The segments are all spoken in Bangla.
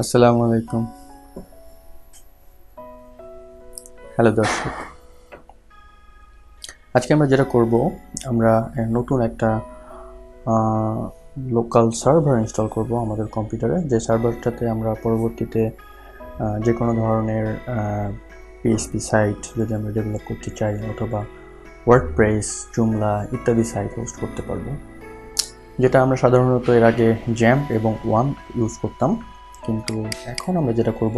আসসালামু আলাইকুম। হ্যালো দর্শক, আজকে আমরা যেটা করব, আমরা নতুন একটা লোকাল সার্ভার ইনস্টল করব আমাদের কম্পিউটারে। যে সার্ভারটাতে আমরা পরবর্তীতে যে কোনো ধরনের পিএইচপি সাইট যদি আমরা ডেভেলপ করতে চাই, অথবা ওয়ার্ডপ্রেস, জুমলা ইত্যাদি সাইট হোস্ট করতে পারবো, যেটা আমরা সাধারণত এর আগে জ্যাম্প এবং ওয়াম্প ইউজ করতাম। কিন্তু এখন আমরা যেটা করব,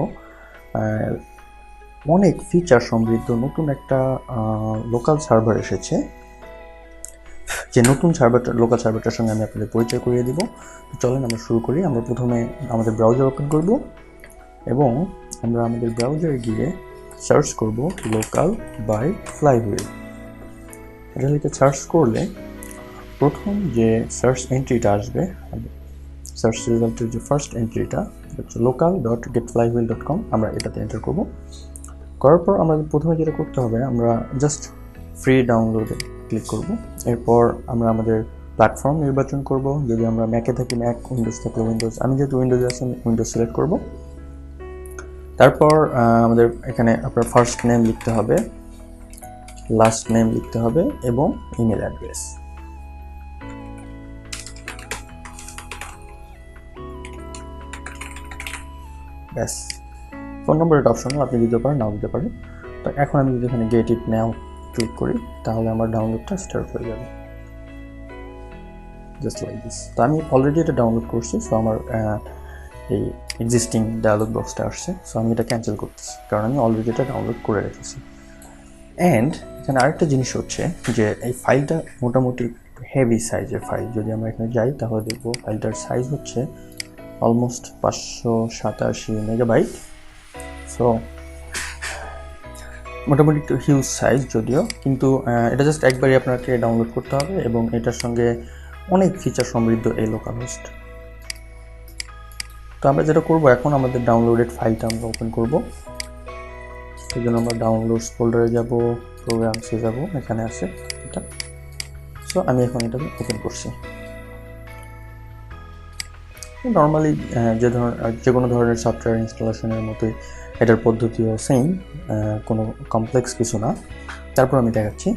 অনেক ফিচার সমৃদ্ধ নতুন একটা লোকাল সার্ভার এসেছে। যে নতুন লোকাল সার্ভারটার সঙ্গে আমি আপনাদের পরিচয় করিয়ে দিব। চলেন আমরা শুরু করি। আমরা প্রথমে আমাদের ব্রাউজার ওপেন করব এবং আমরা আমাদের ব্রাউজারে গিয়ে সার্চ করব লোকাল বাই ফ্লাইহুইল। এটা লিখে সার্চ করলে প্রথম যে সার্চ এন্ট্রিটা আসবে, সার্চ রেজাল্টের যে ফার্স্ট এন্ট্রিটা হচ্ছে local.getflywheel.com। আমরা এটাতে এন্টার করব। করার পর আমরা প্রথমে যেটা করতে হবে, আমরা জাস্ট ফ্রি ডাউনলোডে ক্লিক করব। এরপর আমরা আমাদের প্ল্যাটফর্ম নির্বাচন করব। যদি আমরা ম্যাকে থাকি ম্যাক, উইন্ডোজ থাকলে উইন্ডোজ। আমি যেহেতু উইন্ডোজে আছি, উইন্ডোজ সিলেক্ট করব। তারপর আমাদের এখানে আপনার ফার্স্ট নেম লিখতে হবে, লাস্ট নেম লিখতে হবে এবং ইমেল অ্যাড্রেস। ব্যাস। ফোন নম্বর এটা অপশনাল, আপনি দিতে পারেন, নাও দিতে পারেন। তো এখন আমি যদি এখানে গেট ইট নাও ক্লিক করি, তাহলে আমার ডাউনলোডটা স্টার্ট হয়ে যাবে, জাস্ট লাইক দিস। তো আমি অলরেডি এটা ডাউনলোড করছি। সো আমার এই এক্সিস্টিং ডায়ালগ বক্সটা আসছে। সো আমি এটা ক্যান্সেল করতেছি, কারণ আমি অলরেডি এটা ডাউনলোড করে রেখেছি। অ্যান্ড এখানে আরেকটা জিনিস হচ্ছে যে এই ফাইলটা মোটামুটি হেভি সাইজের ফাইল। যদি আমরা এখানে যাই তাহলে দেখবো ফাইলটার সাইজ হচ্ছে অলমোস্ট 587 মেগাবাইট। সো মোটামুটি একটু হিউজ সাইজ যদিও, কিন্তু এটা জাস্ট একবারই আপনাকে ডাউনলোড করতে হবে এবং এটার সঙ্গে অনেক ফিচার সমৃদ্ধ এই লোকাল হোস্ট। তো আমরা যেটা করব, এখন আমাদের ডাউনলোডেড ফাইলটা আমরা ওপেন করব। সেই জন্য আমরা ডাউনলোডস ফোল্ডারে যাব, প্রোগ্রামসে যাব, এখানে আছে এটা। সো আমি এখন এটাকে ওপেন করছি। নর্মালি যে কোনো ধরনের সফটওয়্যার ইনস্টলেশনের মতোই এটার পদ্ধতিও সেম, কোনো কমপ্লেক্স কিছু না। তারপর আমি দেখাচ্ছি।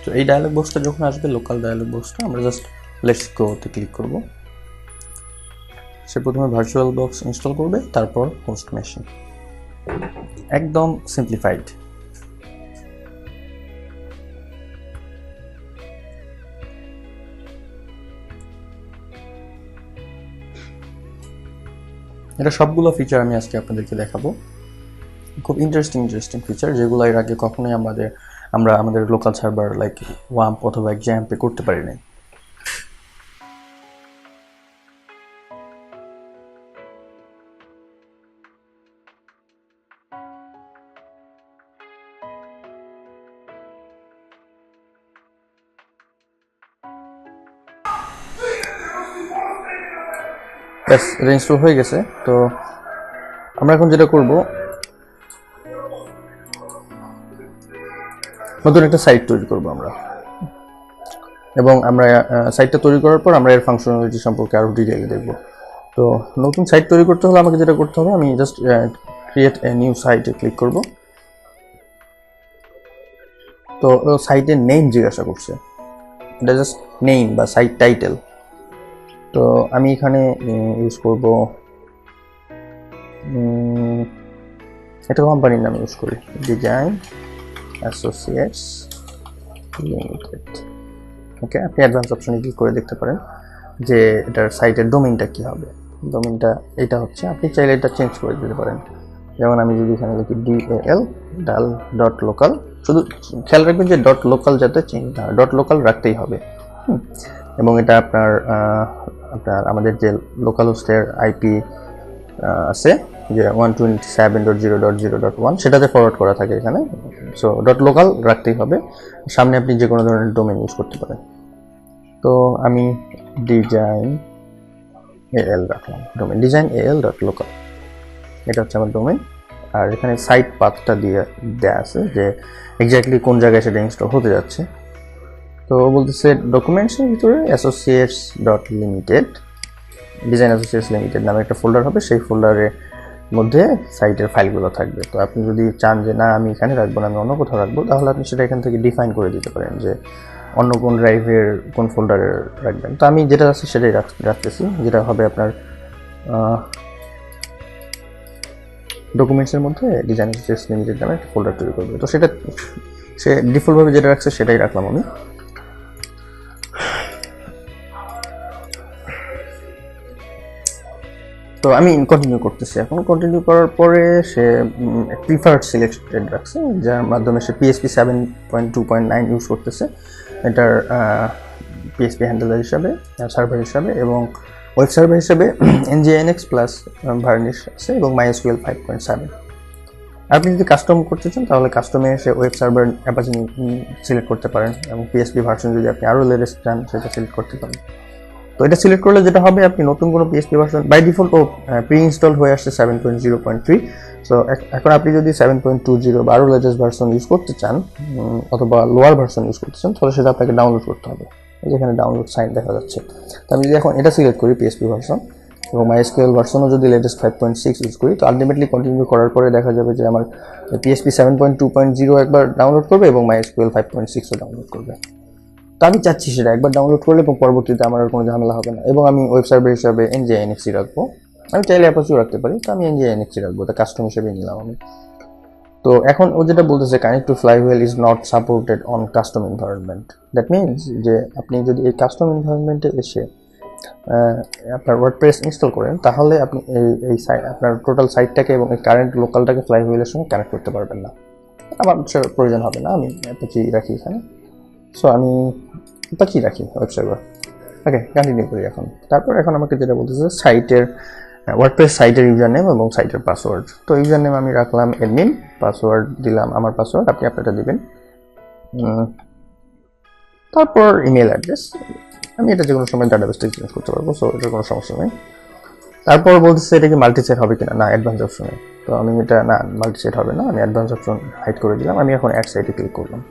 তো এই ডায়ালগ বক্সটা যখন আসবে, লোকাল ডায়ালগ বক্সটা, আমরা জাস্ট লেটস গোতে ক্লিক করব। সে প্রথমে ভার্চুয়াল বক্স ইনস্টল করবে, তারপর হোস্ট মেশিন। একদম সিম্পলিফাইড। এটা সবগুলো ফিচার আমি আজকে আপনাদেরকে দেখাবো। খুব ইন্টারেস্টিং ফিচার, যেগুলো এর আগে কখনোই আমরা আমাদের লোকাল সার্ভার লাইক ওয়াম্প অথবা XAMPP করতে পারি নাই। ব্যাস, এটা ইনস্টল হয়ে গেছে। তো আমরা এখন যেটা করব, নতুন একটা সাইট তৈরি করব আমরা, এবং আমরা সাইটটা তৈরি করার পর আমরা এর ফাংশনালিটি সম্পর্কে আরও ডিটেইলে দেখব। তো নতুন সাইট তৈরি করতে হলে আমাকে যেটা করতে হবে, আমি জাস্ট ক্রিয়েট এ নিউ সাইটে ক্লিক করব। তো সাইটের নেম জিজ্ঞাসা করছে, এটা জাস্ট নেম বা সাইট টাইটেল। তো আমি এখানে ইউজ করব একটা কোম্পানির নাম ইউজ করি, ডিজাইন অ্যাসোসিয়েটস লিমিটেড। ওকে, আপনি অ্যাডভান্স অপশনে ক্লিক করে দেখতে পারেন যে এটার সাইটের ডোমেইনটা কী হবে। ডোমেইনটা এটা হচ্ছে, আপনি চাইলে এটা চেঞ্জ করে দিতে পারেন। যেমন আমি যদি এখানে লিখি DAL.local, শুধু খেয়াল রাখবেন যে .local যাতে চেঞ্জ না হয়, .local রাখতেই হবে। এবং এটা আপনার আমাদের যে লোকাল হোস্টের আইপি আছে যে 127.0.0.1, সেটাতে ফরওয়ার্ড করা থাকে এখানে। সো .local রাখতেই হবে। সামনে আপনি যে কোনো ধরনের ডোমেইন ইউজ করতে পারেন। তো আমি ডিজাইন al রাখলাম, ডোমেন ডিজাইন al.local, এটা হচ্ছে আমার ডোমেন। আর এখানে সাইট পাথটা দিয়ে দেয়া আছে যে এক্স্যাক্টলি কোন জায়গায় সেটা ইনস্টল হতে যাচ্ছে। তো বলতেছে ডকুমেন্টসের ভিতরে associates dot limited, design associates limited নামে একটা ফোল্ডার হবে, সেই ফোল্ডারের মধ্যে সাইটের ফাইলগুলো থাকবে। তো আপনি যদি চান যে না আমি এখানে রাখবো না, আমি অন্য কোথাও রাখবো, তাহলে আপনি সেটা এখান থেকে ডিফাইন করে দিতে পারেন যে অন্য কোন ড্রাইভের কোন ফোল্ডারে রাখবেন। তো আমি যেটা আছে সেটাই রাখতেছি, যেটা হবে আপনার ডকুমেন্টসের মধ্যে ডিজাইন অ্যাসোসিয়েটস লিমিটেড নামে একটা ফোল্ডার তৈরি করবে। তো সেটা সে ডিফল্টভাবে যেটা রাখছে সেটাই রাখলাম আমি। তো আমি কন্টিনিউ করতেছি। এখন কন্টিনিউ করার পরে সে প্রিফার্ড সিলেক্টেড রাখছে, যার মাধ্যমে সে PHP 7.2.9 ইউজ করতেছে এটার PHP হ্যান্ডেলার হিসাবে, সার্ভার হিসাবে, এবং ওয়েব সার্ভার হিসাবে nginx প্লাস ভার্নিশ আছে এবং MySQL 5.7। আপনি যদি কাস্টম করতে চান তাহলে কাস্টমে এসে ওয়েব সার্ভার অ্যাপাচি সিলেক্ট করতে পারেন, এবং PHP ভার্সন যদি আপনি আরও লেটেস্ট চান সেটা সিলেক্ট করতে পারেন। তো এটা সিলেক্ট করলে যেটা হবে, আপনি নতুন কোনো PHP version by default pre install হয়ে আসছে 7.0.3। সো এখন আপনি যদি 7.20 বা আরও লেটেস্ট ভার্সন ইউজ করতে চান অথবা লোয়ার ভার্সন ইউজ করতে চান, তাহলে সেটা আপনাকে ডাউনলোড করতে হবে। যেখানে ডাউনলোড সাইন দেখা যাচ্ছে। তো আমি যদি এখন এটা সিলেক্ট করি PHP ভার্সন, এবং MySQL ভার্সনও যদি লেটেস্ট 5.6 ইউজ করি, তো আলটিমেটলি কন্টিনিউ করার পরে দেখা যাবে যে আমার PHP 7.2.0 একবার ডাউনলোড করবে এবং MySQL 5.6ও ডাউনলোড করবে। তো আমি চাচ্ছি সেটা একবার ডাউনলোড করলে এবং পরবর্তীতে আমার আর কোনো ঝামেলা হবে না। এবং আমি ওয়েব সার্ভার হিসাবে nginx রাখবো, আমি চাইলে অ্যাপাচিও রাখতে পারি, তো আমি nginx রাখবো, তা কাস্টম হিসেবে নিলাম আমি। তো এখন ও যেটা বলতেছে connect to flywheel is not supported on custom environment. That means যে আপনি যদি এই কাস্টম এনভায়রনমেন্টে এসে আপনার ওয়ার্ডপ্রেস ইনস্টল করেন, তাহলে আপনি এই আপনার টোটাল সাইটটাকে এবং এই কারেন্ট লোকালটাকে ফ্লাইহুইলের সঙ্গে কানেক্ট করতে পারবেন না। আমার সেটার প্রয়োজন হবে না, আমি অ্যাপাচি রাখি এখানে। সো আমি অ্যাপাচি রাখি ওয়েব সার্ভার। ওকে, কন্টিনিউ করি এখন। তারপর এখন আমাকে যেটা বলতেছে সাইটের ওয়ার্ডপ্রেস সাইটের ইউজার নেম এবং সাইটের পাসওয়ার্ড। তো ইউজার নেম আমি রাখলাম অ্যাডমিন, পাসওয়ার্ড দিলাম আমার পাসওয়ার্ড, আপনি আপনারটা দিবেন। তারপর ইমেল অ্যাড্রেস, আমি এটা যে কোনো সময় ডাটাবেস থেকে চেঞ্জ করতে পারবো, সো এটার কোনো সমস্যা নেই। তারপর বলতেছে এটা কি মাল্টিসেট হবে কিনা, না অ্যাডভান্স অপশনে। তো আমি এটা না মাল্টিসেট হবে না, আমি অ্যাডভান্স অপশন হাইড করে দিলাম। আমি এখন অ্যাড সাইটে ক্লিক করলাম।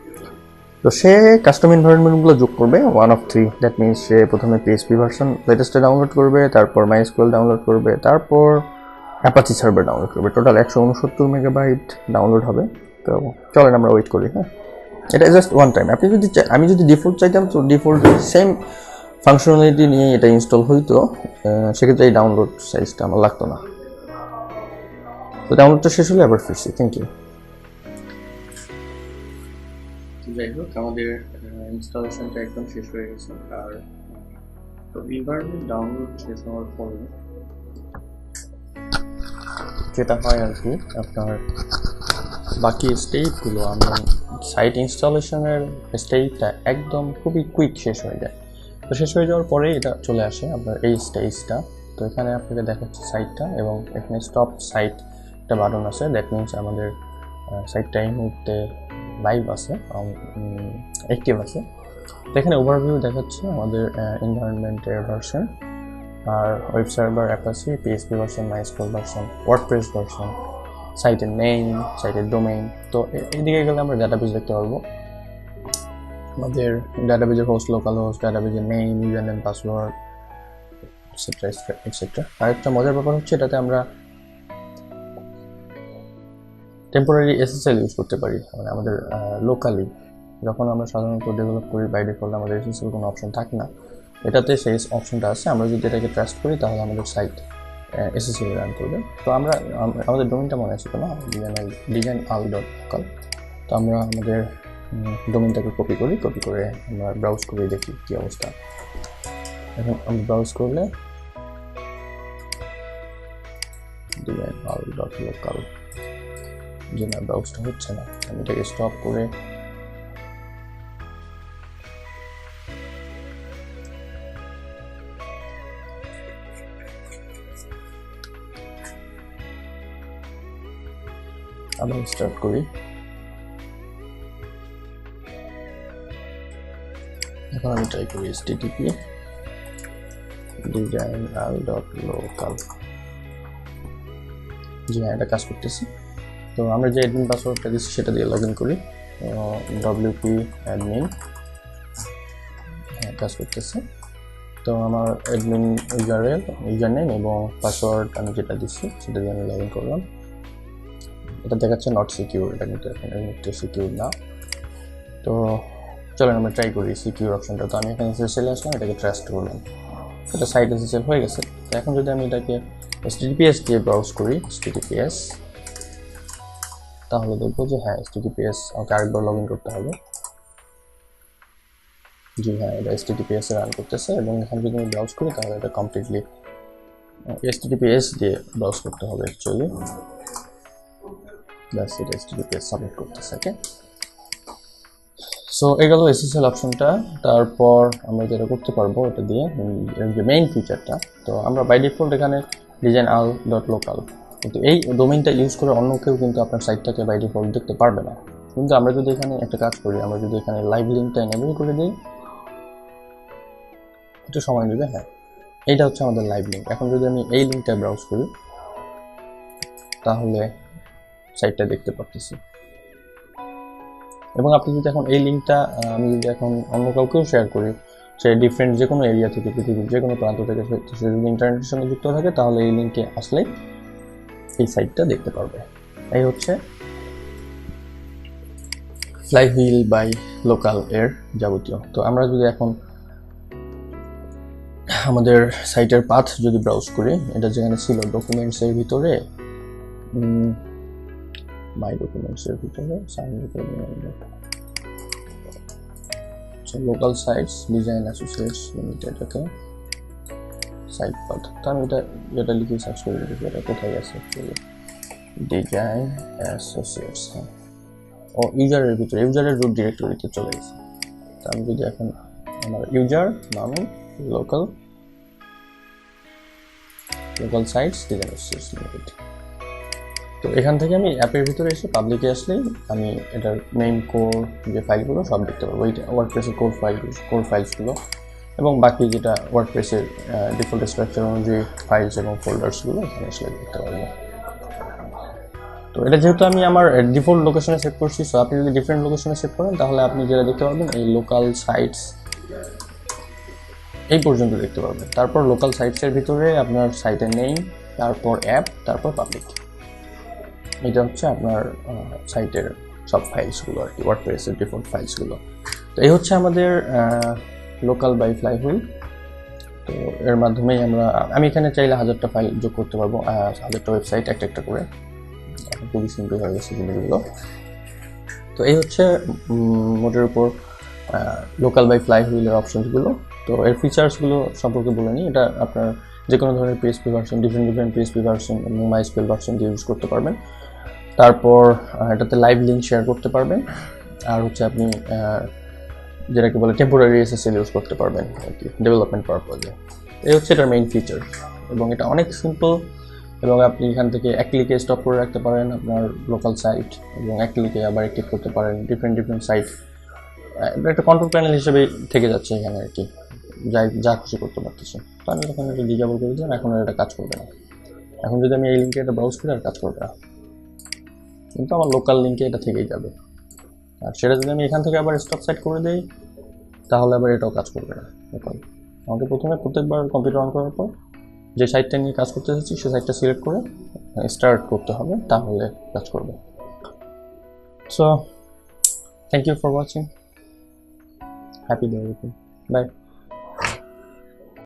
তো সে কাস্টম এনভায়রনমেন্টগুলো যোগ করবে 1 of 3। দ্যাট মিনস সে প্রথমে PHP ভার্সন লেটেস্টে ডাউনলোড করবে, তারপর MySQL ডাউনলোড করবে, তারপর অ্যাপাচি সার্ভার ডাউনলোড করবে। টোটাল 169 মেগাবাইট ডাউনলোড হবে। তো চলেন আমরা ওয়েট করি। হ্যাঁ, এটা জাস্ট ওয়ান টাইম। আপনি যদি আমি যদি ডিফল্ট চাইতাম, তো ডিফল্ট সেম ফাংশনালিটি নিয়ে এটা ইনস্টল হইতো, সেক্ষেত্রে এই ডাউনলোড সাইজটা আমার লাগতো না। তো ডাউনলোডটা শেষ হলে আবার ফিরছি। Thank you. যাই হোক, আমাদের ইনস্টলেশনটা একদম শেষ হয়ে গেছে। আর তো এনভায়রনমেন্ট ডাউনলোড শেষ হওয়ার পরে যেটা হয় আর কি, আপনার বাকি স্টেপগুলো আমি সাইট ইনস্টলেশনের স্টেপটা একদম খুবই কুইক শেষ হয়ে যায়। তো শেষ হয়ে যাওয়ার পরে এটা চলে আসে আপনার এই স্টেজটা। তো এখানে আপনাকে দেখাচ্ছে সাইটটা, এবং এখানে স্টপ সাইট একটা বাটন আছে। দ্যাট মিনস আমাদের সাইটটা এই মুহূর্তে লাইভ আছে, অ্যাক্টিভ আছে। তো এখানে ওভারভিউ দেখাচ্ছে আমাদের এনভায়রনমেন্টের ভার্সন, আর web server Apache, PHP version, MySQL version, WordPress version, সাইটের নেম, সাইটের ডোমেইন। তো এদিকে গেলে আমরা ডাটাবেস দেখতে পারবো। আমাদের ডাটাবেজের হোস্ট, লোকাল হোস্ট, ডাটাবেজের name, user name, password, etcetera etcetera. আরেকটা মজার ব্যাপার হচ্ছে এটাতে আমরা টেম্পোরারি SSL ইউজ করতে পারি। মানে আমাদের লোকালি যখন আমরা সাধারণত ডেভেলপ করি, বাই ডিফল্ট আমাদের SSL কোনো অপশন থাকে না, এটাতে সেই অপশনটা আছে। আমরা যদি এটাকে ট্রাস্ট করি তাহলে আমাদের সাইট SSL রান করবে। তো আমাদের ডোমেনটা মনে আছে তো না, design.al.local। তো আমরা আমাদের ডোমেনটাকে কপি করে আমরা ব্রাউজ করে দেখি কী অবস্থা। এখন আমি ব্রাউজ করলে design.al.local যে না, ব্রাউজটা হচ্ছে না। আমি এটাকে স্টপ করে আবার স্টার্ট করি। এখন আমি ট্রাই করি http ডিজাইন আল ডট লোকাল। জি হ্যাঁ, এটা কাজ করতেছে। তো আমরা যে অ্যাডমিন পাসওয়ার্ডটা দিচ্ছি সেটা দিয়ে লগ ইন করি। WP অ্যাডমিন, হ্যাঁ কাজ করতেছে। তো আমার অ্যাডমিন ইউজার নেম এবং পাসওয়ার্ড আমি যেটা দিচ্ছি সেটা দিয়ে আমি লগ ইন করলাম। এটা দেখাচ্ছে নট সিকিউর, এটা কিন্তু এখন এই মুহূর্তে সিকিউর না। তো চলেন আমরা ট্রাই করি সিকিউর অপশনটা। তো আমি এখানে SSL আসলাম, এটাকে ট্রাস্ট করলাম, এটা সাইট SSL হয়ে গেছে। তো এখন যদি আমি এটাকে HTTPS দিয়ে ব্রাউজ করি, HTTPS, তাহলে দেখবো যে হ্যাঁ HTTPS আমাকে আরেকবার লগ ইন করতে হবে। জি হ্যাঁ, এটা HTTPS রান করতেছে এবং এখানে যদি আমি ব্রাউজ করি তাহলে এটা কমপ্লিটলি HTTPS দিয়ে ব্রাউজ করতে হবে অ্যাকচুয়ালি। ব্যাস, এটা HTTPS সাবমিট করতেছে। ওকে, সো এই গেল SSL অপশনটা। তারপর আমরা যেটা করতে পারবো এটা দিয়ে যে মেইন ফিচারটা, তো আমরা বাই ডিফল্ট এখানে ডিজাইন আল ডট লোকাল, কিন্তু এই ডোমেইনটা ইউজ করে অন্য কেউ কিন্তু আপনার সাইটটাকে বাই ডিফল্ট দেখতে পারবে না। কিন্তু আমরা যদি এখানে একটা কাজ করি, আমরা যদি এখানে লাইভ লিঙ্কটা এনেবল করে দিই, একটু সময় নেবে। হ্যাঁ, এইটা হচ্ছে আমাদের লাইভ লিঙ্ক। এখন যদি আমি এই লিঙ্কটা ব্রাউজ করি তাহলে সাইটটা দেখতে পাচ্ছি। এবং আপনি যদি এখন এই লিঙ্কটা আমি যদি এখন অন্য কাউকেও শেয়ার করি, সে ডিফারেন্ট যে কোনো এরিয়া থেকে, পৃথিবীর যে কোনো প্রান্ত থেকে সে যদি ইন্টারনেটের সঙ্গে যুক্ত থাকে, তাহলে এই লিঙ্কে আসলে এই সাইটটা দেখতে পারবে। এই হচ্ছে ফ্লাইহুইল বাই লোকাল এর যাবতীয়। তো আমরা যদি এখন আমাদের সাইটের পাথ যদি ব্রাউজ করি, এটা যেখানে ছিল ডকুমেন্টসের ভিতরে, মাই ডকুমেন্টসের ভিতরে local sites design associates limited, okay site path. তো আমি এটা লিখে সার্চ করে দেখি এটা কোথায় আছে ডিজাইন অ্যাসোসিয়েটস। হ্যাঁ, ও ইউজারের ভিতরে, ইউজারের রুট ডিরেক্টরিতে চলে গেছে। তো আমি যদি এখন আমার ইউজার নামে local sites design associates limited, তো এখান থেকে আমি অ্যাপের ভিতরে এসে পাবলিকে আসলেই আমি এটার মেইন কোর যে ফাইলগুলো সব দেখতে পারবো। এইটা ওয়ার্ডপ্রেসের কোর ফাইলসগুলো এবং বাকি যেটা ওয়ার্ডপ্রেসের ডিফল্ট স্ট্রাকচার অনুযায়ী ফাইলস এবং ফোল্ডার্সগুলো এখানে আসলে দেখতে পারবো। তো এটা যেহেতু আমি আমার ডিফল্ট লোকেশনে সেট করছি, সো আপনি যদি ডিফারেন্ট লোকেশনে সেট করেন তাহলে আপনি যেটা দেখতে পারবেন এই লোকাল সাইটস এই পর্যন্ত দেখতে পারবেন। তারপর লোকাল সাইটসের ভিতরে আপনার সাইটের নেম, তারপর অ্যাপ, তারপর পাবলিক। এটা হচ্ছে আপনার সাইটের সব ফাইলসগুলো আর কি, ওয়ার্ডপ্রেসের ডিফল্ট ফাইলসগুলো। তো এই হচ্ছে আমাদের লোকাল বাই ফ্লাইহুইল। তো এর মাধ্যমেই আমি এখানে চাইলে 1000টা ফাইল যোগ করতে পারবো, 1000টা ওয়েবসাইট একটা একটা করে। এখন খুবই সিম্পল হয়ে গেছে জিনিসগুলো। তো এই হচ্ছে মোটের উপর লোকাল বাই ফ্লাইহুইলের অপশনসগুলো। তো এর ফিচার্সগুলো সম্পর্কে বলে নিই। এটা আপনার যে কোনো ধরনের PHP version, different PHP version এবং MySQL ভার্সন দিয়ে ইউজ করতে পারবেন। তারপর এটাতে লাইভ লিঙ্ক শেয়ার করতে পারবেন। আর হচ্ছে আপনি যেটাকে বলে টেম্পোরারি SSL ইউজ করতে পারবেন আর কি, ডেভেলপমেন্ট পারপাজে। এই হচ্ছে এটার মেইন ফিচার এবং এটা অনেক সিম্পল। এবং আপনি এখান থেকে এক ক্লিকে স্টপ করে রাখতে পারেন আপনার লোকাল সাইট এবং এক ক্লিকে আবার অ্যাক্টিভ করতে পারেন ডিফারেন্ট সাইট। একটা কন্ট্রোল প্যানেল হিসেবে থেকে যাচ্ছে এখানে আর কি, যা খুশি করতে পারতেছি। তো আমি যখন এটা ডিজেবল করে দিলাম, এখন এটা কাজ করবে না। এখন যদি আমি এই লিঙ্কে এটা ব্রাউজ করি আর কাজ করবে না, কিন্তু আমার লোকাল লিঙ্কে এটা থেকেই যাবে। আর সেটা যদি আমি এখান থেকে আবার স্টপ সাইট করে দিই তাহলে আবার এটাও কাজ করবে না। লোকাল আমাকে প্রত্যেকবার কম্পিউটার অন করার পর যে সাইটটা নিয়ে কাজ করতে চাচ্ছি সেই সাইটটা সিলেক্ট করে স্টার্ট করতে হবে, তাহলে কাজ করবে। So thank you for watching, happy developing, by.